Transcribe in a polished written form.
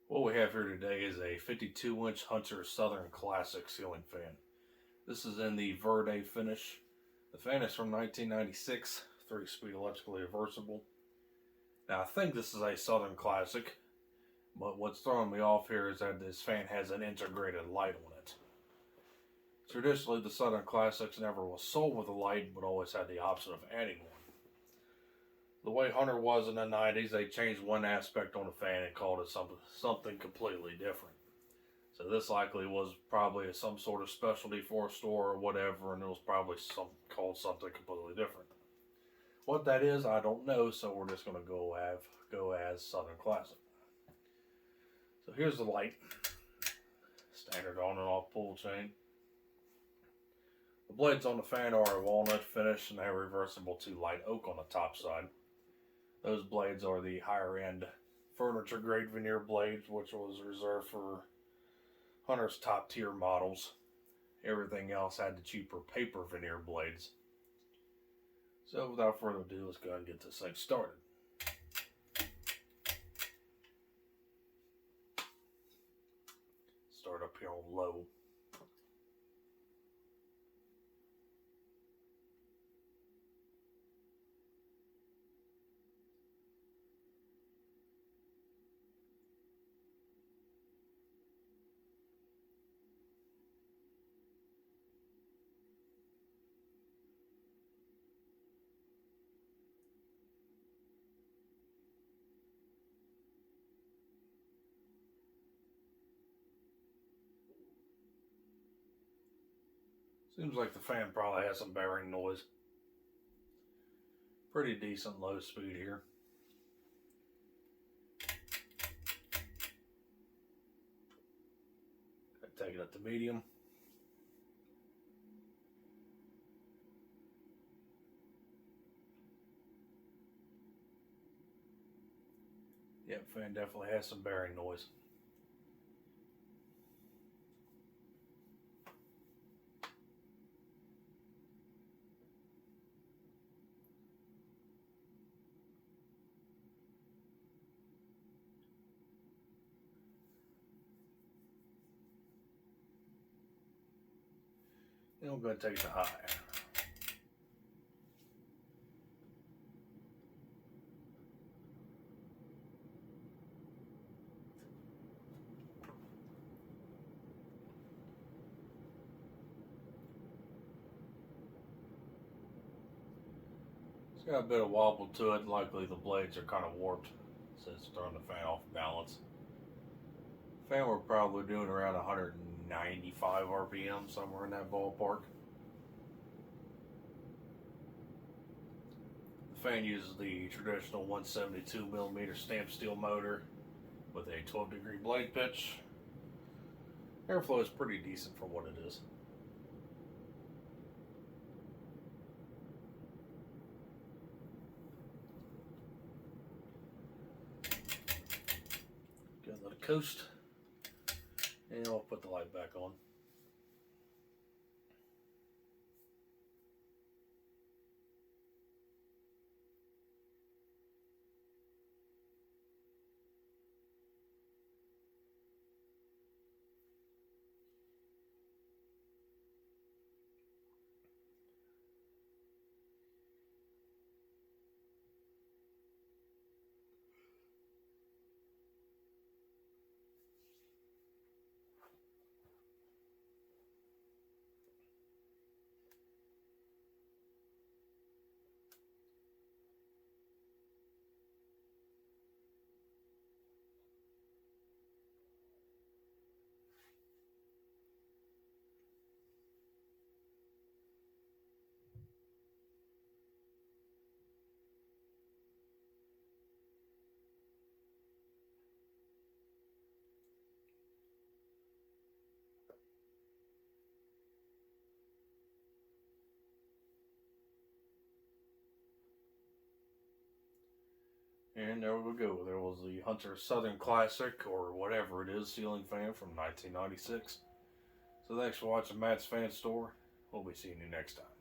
What we have here today is a 52-inch Hunter Southern Classic ceiling fan. This is in the Verde finish. The fan is from 1996, 3-speed electrically reversible. Now I think this is a Southern Classic, but what's throwing me off here is that this fan has an integrated light on it. Traditionally, the Southern Classics never was sold with a light, but always had the option of adding one. The way Hunter was in the 90s, they changed one aspect on the fan and called it something completely different. So this likely was probably some sort of specialty for a store or whatever, and it was probably called something completely different. What that is, I don't know, so we're just going to go as Southern Classic. So here's the light. Standard on and off pull chain. The blades on the fan are a walnut finish and they have reversible to light oak on the top side. Those blades are the higher end furniture grade veneer blades, which was reserved for Hunter's top tier models. Everything else had the cheaper paper veneer blades. So without further ado, let's go ahead and get this thing started. Start up here on low. Seems like the fan probably has some bearing noise. Pretty decent low speed here. Take it up to medium. Yep, fan definitely has some bearing noise. Then we're going to take it to high. It's got a bit of wobble to it. Likely the blades are kind of warped since it's throwing the fan off balance. Fan we're probably doing around 195 RPM, somewhere in that ballpark. The fan uses the traditional 172mm stamped steel motor with a 12-degree blade pitch. Airflow is pretty decent for what it is. Go let it coast, and I'll put the light back on. And there we go. There was the Hunter Southern Classic, or whatever it is, ceiling fan from 1996. So thanks for watching Matt's Fan Store. We'll be seeing you next time.